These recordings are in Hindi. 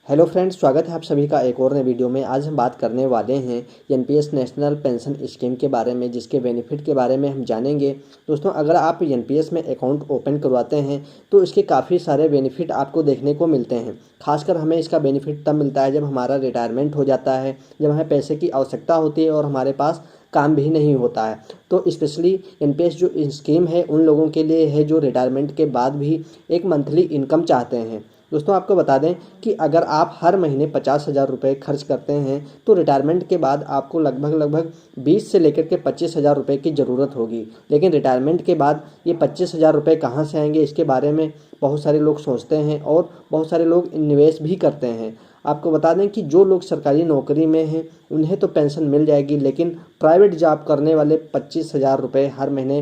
हेलो फ्रेंड्स, स्वागत है आप सभी का एक और नए वीडियो में। आज हम बात करने वाले हैं एनपीएस नेशनल पेंशन स्कीम के बारे में, जिसके बेनिफिट के बारे में हम जानेंगे। दोस्तों, अगर आप एनपीएस में अकाउंट ओपन करवाते हैं तो इसके काफ़ी सारे बेनिफिट आपको देखने को मिलते हैं। खासकर हमें इसका बेनिफिट तब मिलता है जब हमारा रिटायरमेंट हो जाता है, जब हमें पैसे की आवश्यकता होती है और हमारे पास काम भी नहीं होता है। तो स्पेशली एनपीएस जो स्कीम है उन लोगों के लिए है जो रिटायरमेंट के बाद भी एक मंथली इनकम चाहते हैं। दोस्तों, आपको बता दें कि अगर आप हर महीने 50,000 रुपये खर्च करते हैं तो रिटायरमेंट के बाद आपको लगभग 20 से लेकर के 25,000 रुपये की ज़रूरत होगी। लेकिन रिटायरमेंट के बाद ये 25,000 रुपये कहाँ से आएंगे, इसके बारे में बहुत सारे लोग सोचते हैं और बहुत सारे लोग निवेश भी करते हैं। आपको बता दें कि जो लोग सरकारी नौकरी में हैं उन्हें तो पेंशन मिल जाएगी, लेकिन प्राइवेट जॉब करने वाले 25,000 रुपये हर महीने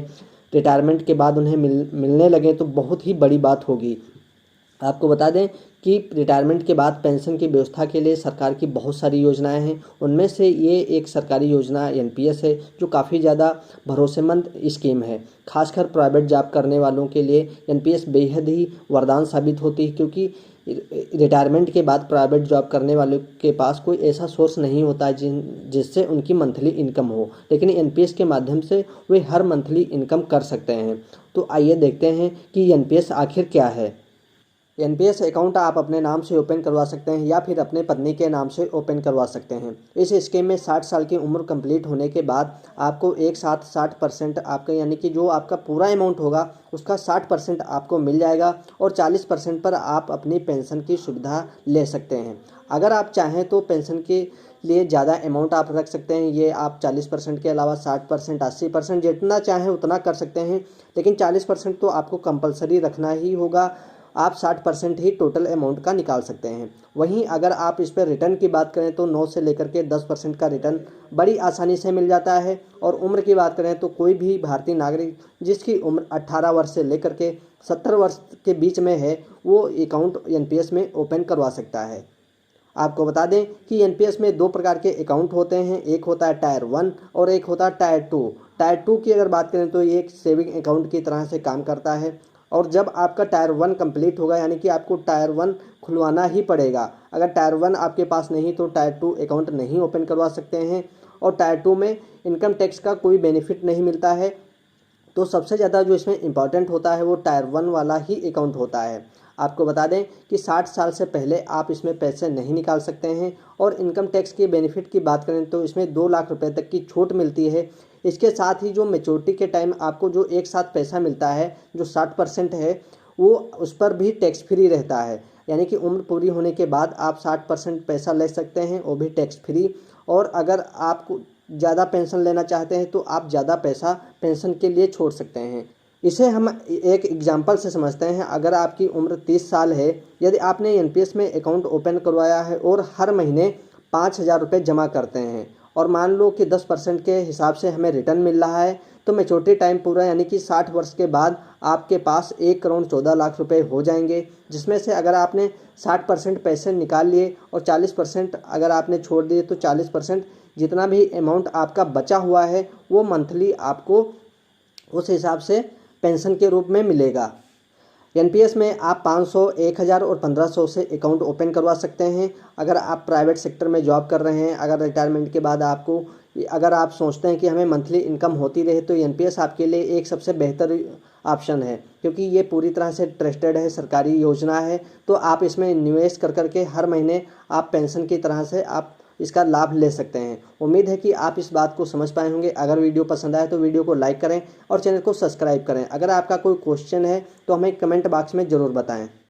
रिटायरमेंट के बाद उन्हें मिलने लगे तो बहुत ही बड़ी बात होगी। आपको बता दें कि रिटायरमेंट के बाद पेंशन की व्यवस्था के लिए सरकार की बहुत सारी योजनाएं हैं। उनमें से ये एक सरकारी योजना एनपीएस है, जो काफ़ी ज़्यादा भरोसेमंद स्कीम है। खासकर प्राइवेट जॉब करने वालों के लिए एनपीएस बेहद ही वरदान साबित होती है, क्योंकि रिटायरमेंट के बाद प्राइवेट जॉब करने वालों के पास कोई ऐसा सोर्स नहीं होता है जिससे उनकी मंथली इनकम हो, लेकिन एनपीएस के माध्यम से वे हर मंथली इनकम कर सकते हैं। तो आइए देखते हैं कि एनपीएस आखिर क्या है। एनपीएस अकाउंट आप अपने नाम से ओपन करवा सकते हैं या फिर अपने पत्नी के नाम से ओपन करवा सकते हैं। इस स्कीम में 60 साल की उम्र कंप्लीट होने के बाद आपको एक साथ 60% आपका, यानी कि जो आपका पूरा अमाउंट होगा उसका 60% आपको मिल जाएगा और 40% पर आप अपनी पेंशन की सुविधा ले सकते हैं। अगर आप चाहें तो पेंशन के लिए ज़्यादा अमाउंट आप रख सकते हैं। ये आप 40% के अलावा 60%, 80% जितना चाहें उतना कर सकते हैं, लेकिन 40% तो आपको कंपलसरी रखना ही होगा। आप 60% ही टोटल अमाउंट का निकाल सकते हैं। वहीं अगर आप इस पर रिटर्न की बात करें तो 9 से लेकर के 10% का रिटर्न बड़ी आसानी से मिल जाता है। और उम्र की बात करें तो कोई भी भारतीय नागरिक जिसकी उम्र 18 वर्ष से लेकर के 70 वर्ष के बीच में है, वो अकाउंट एनपीएस में ओपन करवा सकता है। आपको बता दें कि एनपीएस में दो प्रकार के अकाउंट होते हैं, एक होता है टायर 1 और एक होता है टायर 2। टायर 2 की अगर बात करें तो ये एक सेविंग अकाउंट की तरह से काम करता है। और जब आपका टायर 1 कंप्लीट होगा, यानी कि आपको टायर 1 खुलवाना ही पड़ेगा। अगर टायर 1 आपके पास नहीं तो टायर 2 अकाउंट नहीं ओपन करवा सकते हैं। और टायर 2 में इनकम टैक्स का कोई बेनिफिट नहीं मिलता है। तो सबसे ज़्यादा जो इसमें इम्पॉर्टेंट होता है वो टायर 1 वाला ही अकाउंट होता है। आपको बता दें कि 60 साल से पहले आप इसमें पैसे नहीं निकाल सकते हैं। और इनकम टैक्स के बेनिफिट की बात करें तो इसमें 2 लाख रुपए तक की छूट मिलती है। इसके साथ ही जो मैच्योरिटी के टाइम आपको जो एक साथ पैसा मिलता है, जो 60% है, वो उस पर भी टैक्स फ्री रहता है। यानी कि उम्र पूरी होने के बाद आप 60% पैसा ले सकते हैं, वो भी टैक्स फ्री। और अगर आपको ज़्यादा पेंशन लेना चाहते हैं तो आप ज़्यादा पैसा पेंशन के लिए छोड़ सकते हैं। इसे हम एक एग्जांपल से समझते हैं। अगर आपकी उम्र 30 साल है, यदि आपने एनपीएस में अकाउंट ओपन करवाया है और हर महीने 5,000 रुपये जमा करते हैं और मान लो कि 10% के हिसाब से हमें रिटर्न मिल रहा है, तो मैच्योरिटी टाइम पूरा यानी कि 60 वर्ष के बाद आपके पास 1,14,00,000 रुपये हो जाएंगे। जिसमें से अगर आपने 60% पैसे निकाल लिए और 40% अगर आपने छोड़ दिए तो 40% जितना भी अमाउंट आपका बचा हुआ है वो मंथली आपको उस हिसाब से पेंशन के रूप में मिलेगा। एनपीएस में आप 500, 1000 और 1500 से अकाउंट ओपन करवा सकते हैं। अगर आप प्राइवेट सेक्टर में जॉब कर रहे हैं, अगर रिटायरमेंट के बाद अगर आप सोचते हैं कि हमें मंथली इनकम होती रहे, तो एनपीएस आपके लिए एक सबसे बेहतर ऑप्शन है, क्योंकि ये पूरी तरह से ट्रस्टेड है, सरकारी योजना है। तो आप इसमें निवेश कर करके हर महीने आप पेंशन की तरह से आप इसका लाभ ले सकते हैं। उम्मीद है कि आप इस बात को समझ पाए होंगे। अगर वीडियो पसंद आए तो वीडियो को लाइक करें और चैनल को सब्सक्राइब करें। अगर आपका कोई क्वेश्चन है तो हमें कमेंट बॉक्स में ज़रूर बताएं।